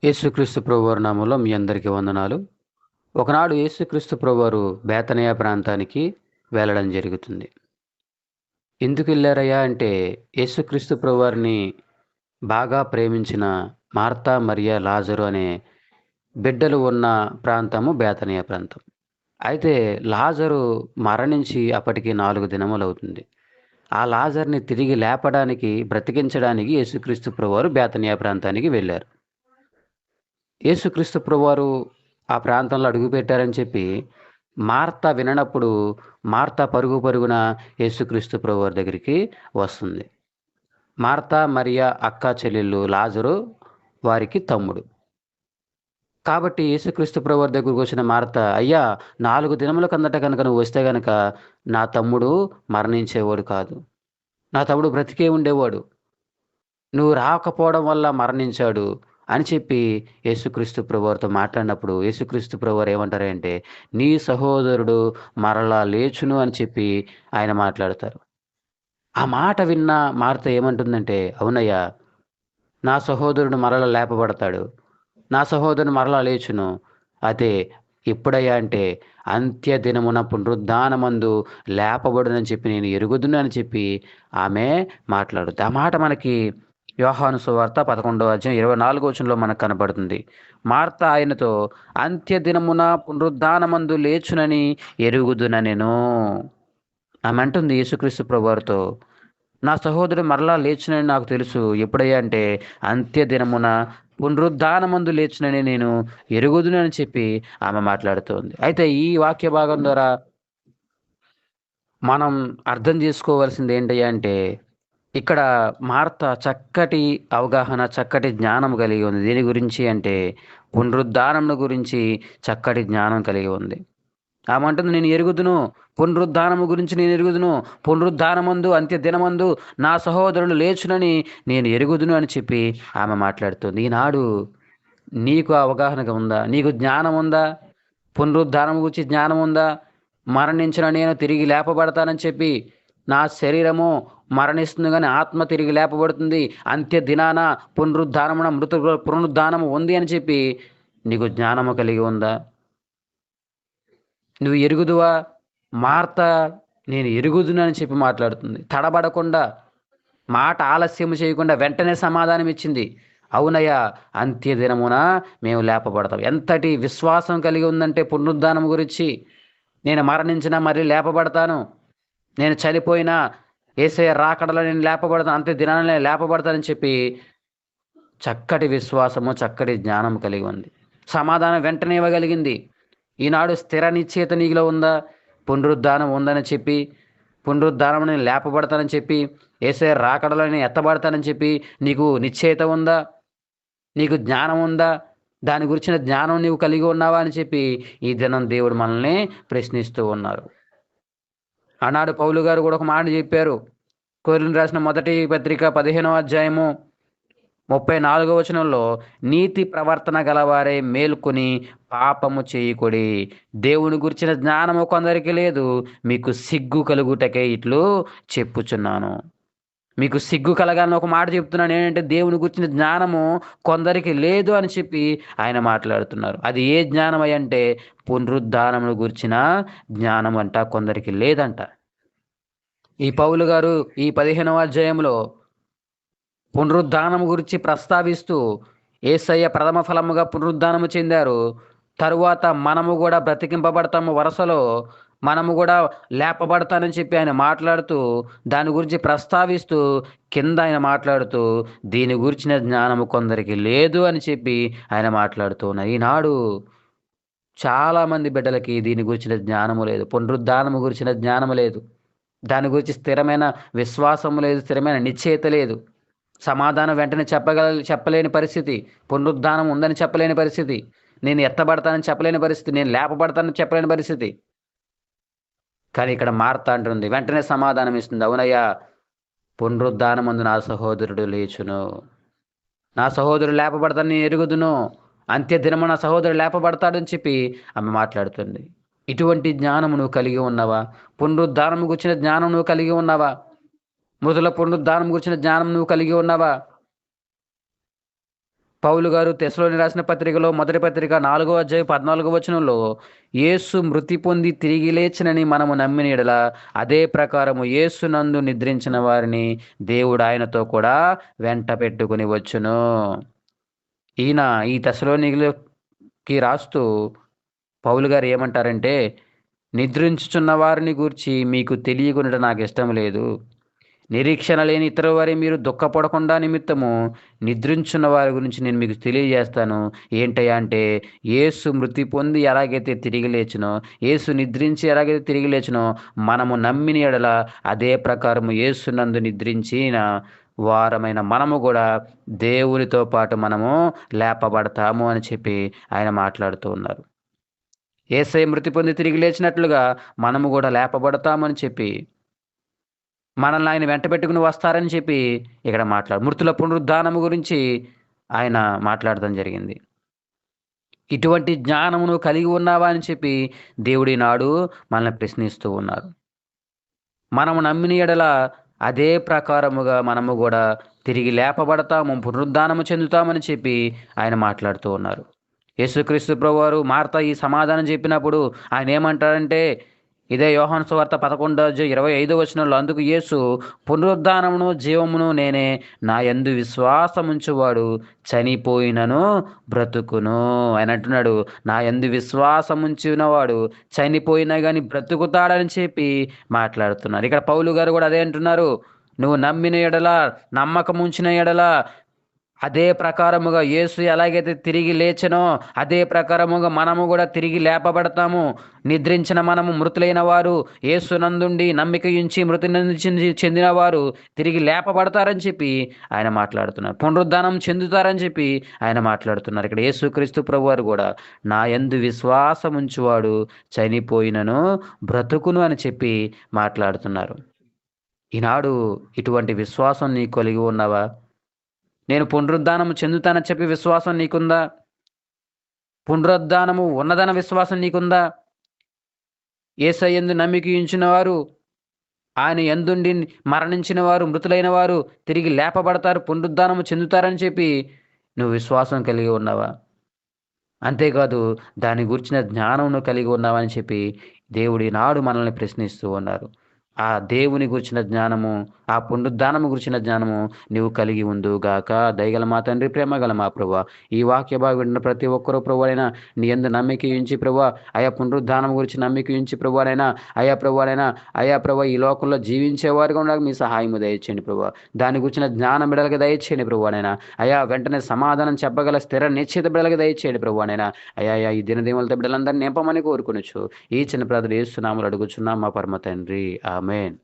యేసుక్రీస్తు ప్రభువారి నామంలో మీ అందరికీ వందనాలు. ఒకనాడు యేసుక్రీస్తు ప్రభువారు బేతనియ ప్రాంతానికి వెళ్ళడం జరుగుతుంది. ఎందుకు వెళ్ళారయ్యా అంటే, యేసుక్రీస్తు ప్రభువారిని బాగా ప్రేమించిన మార్తా, మరియ, లాజరు అనే బిడ్డలు ఉన్న ప్రాంతము బేతనియ ప్రాంతం. అయితే లాజరు మరణించి అప్పటికి 4 దినములవుతుంది. ఆ లాజర్‌ని తిరిగి లేపడానికి, బ్రతికించడానికి యేసుక్రీస్తు ప్రభువారు బేతనియ ప్రాంతానికి వెళ్లారు. యేసుక్రీస్తు ప్రభువారు ఆ ప్రాంతంలో అడుగుపెట్టారని చెప్పి మార్త విననప్పుడు, మార్త పరుగు పరుగున యేసుక్రీస్తు ప్రభువారి దగ్గరికి వస్తుంది. మార్త, మరియ అక్క చెల్లెళ్ళు, లాజరు వారికి తమ్ముడు. కాబట్టి యేసుక్రీస్తు ప్రభువారి దగ్గరకొచ్చిన మార్త, "అయ్యా! 4 దినముల కిందట గనక నువ్వు వస్తే గనక నా తమ్ముడు మరణించేవాడు కాదు. నా తమ్ముడు బ్రతికే ఉండేవాడు. నువ్వు రాకపోవడం వల్ల మరణించాడు" అని చెప్పి యేసుక్రీస్తు ప్రభువారితో మాట్లాడినప్పుడు, యేసుక్రీస్తు ప్రభువారు ఏమంటారంటే, "నీ సహోదరుడు మరలా లేచును" అని చెప్పి ఆయన మాట్లాడతారు. ఆ మాట విన్న మార్త ఏమంటుందంటే, "అవునయ్యా! నా సహోదరుడు మరలా లేపబడతాడు. నా సహోదరుడు మరలా లేచును. అదే ఎప్పుడయ్యా అంటే, అంత్య దినమున పునరుద్ధానమందు లేపబడునని చెప్పి నేను ఎరుగుదును" అని చెప్పి ఆమె మాట్లాడుద్ది. ఆ మాట మనకి యోహాను సువార్త 11వ అధ్యాయం 24వ వచనంలో మనకు కనపడుతుంది. మార్త ఆయనతో, "అంత్య దినమున పునరుద్ధానమందు లేచునని ఎరుగుదుననెను." ఆమె అంటుంది యేసుక్రీస్తు ప్రభువారితో, "నా సహోదరుడు మరలా లేచునని నాకు తెలుసు. ఎప్పుడయ్యా అంటే, అంత్య దినమున పునరుద్ధానమందు లేచునని నేను ఎరుగుదును" అని చెప్పి ఆమె మాట్లాడుతోంది. అయితే ఈ వాక్య భాగం ద్వారా మనం అర్థం చేసుకోవాల్సింది ఏంటయ్యా అంటే, ఇక్కడ మార్త చక్కటి అవగాహన, చక్కటి జ్ఞానం కలిగి ఉంది. దేని గురించి అంటే, పునరుద్ధానమును గురించి చక్కటి జ్ఞానం కలిగి ఉంది. ఆమె అంటుంది, "నేను ఎరుగుదును. పునరుద్ధానము గురించి నేను ఎరుగుదును. పునరుద్ధానమందు అంత్య దినమందు నా సహోదరుడు లేచునని నేను ఎరుగుదును" అని చెప్పి ఆమె మాట్లాడుతుంది. ఈనాడు నీకు అవగాహనగా ఉందా? నీకు జ్ఞానం ఉందా? పునరుద్ధానం గురించి జ్ఞానం ఉందా? మరణించిన నేను తిరిగి లేపబడతానని చెప్పి, నా శరీరము మరణిస్తుంది గానీ ఆత్మ తిరిగి లేపబడుతుంది. అంత్య దినాన పునరుద్ధానమున మృతుల పునరుద్ధానము ఉంది అని చెప్పి నీకు జ్ఞానము కలిగి ఉందా? నువ్వు ఎరుగుదువా? మార్త నేను ఎరుగుదును అని చెప్పి మాట్లాడుతుంది. తడబడకుండా, మాట ఆలస్యం చేయకుండా వెంటనే సమాధానం ఇచ్చింది. "అవునయ్యా! అంత్య దినమున మేము లేపబడతాం." ఎంతటి విశ్వాసం కలిగి ఉందంటే పునరుద్ధానం గురించి. నేను మరణించినా మళ్ళీ లేపబడతాను. నేను చనిపోయినా యేసయ్య రాకడలో నేను లేపబడతాను. అంత్య దినాన నేను లేపబడతానని చెప్పి చక్కటి విశ్వాసము, చక్కటి జ్ఞానం కలిగి ఉంది. సమాధానం వెంటనే ఇవ్వగలిగింది. ఈనాడు స్థిర నిశ్చయత నీలో ఉందా? పునరుద్ధానం ఉందని చెప్పి, పునరుద్ధానం నేను లేపబడతానని చెప్పి, యేసయ్య రాకడలో నేను ఎత్తబడతానని చెప్పి నీకు నిశ్చయత ఉందా? నీకు జ్ఞానం ఉందా? దాని గురించిన జ్ఞానం నీవు కలిగి ఉన్నావా? అని చెప్పి ఈ దినం దేవుడు మనల్ని ప్రశ్నిస్తూ ఉన్నారు. ఆనాడు పౌలు గారు కూడా ఒక మాట చెప్పారు. కొరింథీయులకు రాసిన మొదటి పత్రిక 15వ అధ్యాయము 34వ వచనంలో, "నీతి ప్రవర్తన గలవారే మేల్కొని పాపము చేయకుడి. దేవుని గురించిన జ్ఞానము కొందరికి లేదు. మీకు సిగ్గు కలుగుటకే ఇట్లు చెప్పుచున్నాను." మీకు సిగ్గు కలగాలని ఒక మాట చెప్తున్నాను. ఏంటంటే దేవుని గురించిన జ్ఞానము కొందరికి లేదు అని చెప్పి ఆయన మాట్లాడుతున్నారు. అది ఏ జ్ఞానమై అంటే, పునరుద్ధానమును గురించిన జ్ఞానం అంట కొందరికి లేదంట. ఈ పౌలు గారు ఈ 15వ అధ్యాయంలో పునరుద్ధానం గురించి ప్రస్తావిస్తూ, యేసయ్య ప్రథమ ఫలముగా పునరుద్ధానము చెందారు. తరువాత మనము గూడా బ్రతికింపబడతాము వరసలో, మనము గూడా లేపబడతానని చెప్పి ఆయన మాట్లాడుతూ, దాని గురించి ప్రస్తావిస్తూ, కింద ఆయన మాట్లాడుతూ, దీని గురించిన జ్ఞానము కొందరికి లేదు అని చెప్పి ఆయన మాట్లాడుతూ ఉన్నారు. ఈనాడు చాలా మంది బిడ్డలకి దీని గురించిన జ్ఞానము లేదు. పునరుద్ధానము గురించిన జ్ఞానము లేదు. దాని గురించి స్థిరమైన విశ్వాసము లేదు. స్థిరమైన నిశ్చయిత లేదు. సమాధానం వెంటనే చెప్పలేని పరిస్థితి. పునరుద్ధానం ఉందని చెప్పలేని పరిస్థితి. నేను ఎత్తబడతానని చెప్పలేని పరిస్థితి. నేను లేపబడతానని చెప్పలేని పరిస్థితి. కానీ ఇక్కడ మార్త అంటుంది. వెంటనే సమాధానం ఇస్తుంది. "అవునయ్యా! పునరుద్ధానమందు నా సహోదరుడు లేచును. నా సహోదరుడు లేపబడతానని నేను ఎరుగుదును. అంత్య దినమున నా సహోదరుడు లేపబడతాడని" చెప్పి ఆమె మాట్లాడుతుంది. ఇటువంటి జ్ఞానము నువ్వు కలిగి ఉన్నావా? పునరుద్ధానము గురించిన జ్ఞానం నువ్వు కలిగి ఉన్నావా? మృతుల పునరుద్ధానం గురించిన జ్ఞానం నువ్వు కలిగి ఉన్నావా? పౌలు గారు తెస్సలోని రాసిన పత్రికలో మొదటి పత్రిక 4వ అధ్యాయం 14వ వచనంలో యేసు మృతి పొంది తిరిగి లేచినని మనము నమ్మిన యెడల అదే ప్రకారము యేసునందు నిద్రించిన వారిని దేవుడు ఆయనతో కూడా వెంట పెట్టుకుని వచ్చును. ఈయన ఈ తెస్సలోనికీయులకి రాస్తూ పౌలు గారు ఏమంటారంటే, నిద్రించుచున్న వారిని గూర్చి మీకు తెలియకొనుట నాకు ఇష్టం లేదు. నిరీక్షణ లేని ఇతర వారి మీరు దుఃఖపడకుండా నిమిత్తము నిద్రించున్న వారి గురించి నేను మీకు తెలియజేస్తాను. ఏంటయ్యా అంటే, యేసు మృతి పొంది ఎలాగైతే తిరిగి లేచునో, యేసు నిద్రించి ఎలాగైతే తిరిగి లేచునో, మనము నమ్మిన యెడల అదే ప్రకారము యేసునందు నిద్రించిన వారమైన మనము గూడా దేవునితో పాటు మనము లేపబడతాము అని చెప్పి ఆయన మాట్లాడుతూ ఉన్నారు. యేసయ్య మృతి పొంది తిరిగి లేచినట్లుగా మనము గూడా లేపబడతామని చెప్పి, మనల్ని ఆయన వెంటబెట్టుకుని వస్తారని చెప్పి ఇక్కడ మృతుల పునరుద్ధానము గురించి ఆయన మాట్లాడడం జరిగింది. ఇటువంటి జ్ఞానము నువ్వు కలిగి ఉన్నావా అని చెప్పి దేవుడు ఈనాడు మనల్ని ప్రశ్నిస్తూ ఉన్నారు. మనము నమ్మిన యెడల అదే ప్రకారముగా మనము గూడా తిరిగి లేపబడతాము, పునరుద్ధానము చెందుతామని చెప్పి ఆయన మాట్లాడుతూ ఉన్నారు. యేసుక్రీస్తు ప్రభువారు మార్త ఈ సమాధానం చెప్పినప్పుడు ఆయన ఏమంటారంటే, ఇదే యోహాను సువార్త 11:25 వచనంలో, అందుకు యేసు, పునరుద్ధానమును జీవమును నేనే, నా యందు విశ్వాసముంచువాడు చనిపోయినను బ్రతుకును. ఆయన అంటున్నాడు, నా యందు విశ్వాసముంచినవాడు చనిపోయినా గాని బ్రతుకుతాడని చెప్పి మాట్లాడుతున్నారు. ఇక్కడ పౌలు గారు కూడా అదే అంటున్నారు. నువ్వు నమ్మిన యెడల, నమ్మకముంచిన యెడల అదే ప్రకారముగా యేసు ఎలాగైతే తిరిగి లేచెనో అదే ప్రకారముగా మనము కూడా తిరిగి లేపబడతాము. నిద్రించిన మనము మృతులైన వారు యేసునందుండి నమ్మిక ఉంచి మృతి నుంచి చెందిన వారు తిరిగి లేపబడతారని చెప్పి ఆయన మాట్లాడుతున్నారు. పునరుద్ధానం చెందుతారని చెప్పి ఆయన మాట్లాడుతున్నారు. ఇక్కడ యేసుక్రీస్తు ప్రభువారు కూడా నా యందు విశ్వాసం ఉంచువాడు చనిపోయినను బ్రతుకును అని చెప్పి మాట్లాడుతున్నారు. ఈనాడు ఇటువంటి విశ్వాసం నీకు కలిగి ఉన్నావా? నేను పునరుద్ధానము చెందుతానని చెప్పి విశ్వాసం నీకుందా? పునరుద్ధానము ఉన్నదన్న విశ్వాసం నీకుందా? యేసయ్య యందు నమ్మిక ఉంచిన వారు, ఆయన యందుండి మరణించిన వారు, మృతులైన వారు తిరిగి లేపబడతారు, పునరుద్ధానము చెందుతారని చెప్పి నువ్వు విశ్వాసం కలిగి ఉన్నావా? అంతేకాదు దాని గురించిన జ్ఞానమును కలిగి ఉన్నావా అని చెప్పి దేవుడు ఈనాడు మనల్ని ప్రశ్నిస్తూ ఉన్నారు. ఆ దేవుని గురించిన జ్ఞానము, ఆ పునరుద్ధానము గురించిన జ్ఞానము నీవు కలిగి ఉందువుగాక. దయగల మా తండ్రి, ప్రేమగల మా ప్రభువా, ఈ వాక్య భాగం విన్న ప్రతి ఒక్కరూ ప్రభువైనా నీ యందు నమ్మిక ఉంచి ప్రభువా, అయా పునరుద్ధానం గురించి నమ్మిక ఉంచి ప్రభువైనా, అయా ప్రభువా ఈ లోకంలో జీవించేవారుగా ఉండగా మీ సహాయము దయచేయండి ప్రభువా. దాని గురించిన జ్ఞానం బిడలకి దయచేయండి ప్రభువానైనా. అయా వెంటనే సమాధానం చెప్పగల స్థిర నిశ్చిత బిడలకి దయచేయండి ప్రభువానైనా. అయా ఈ దినదీములతో బిడ్డలందరినీ నింపమని కోరుకొనొచ్చు ఈ చిన్న ప్రార్థన యేసు నామములో అడుగుచున్నాం మా పరమ తండ్రి. ఆమేన్.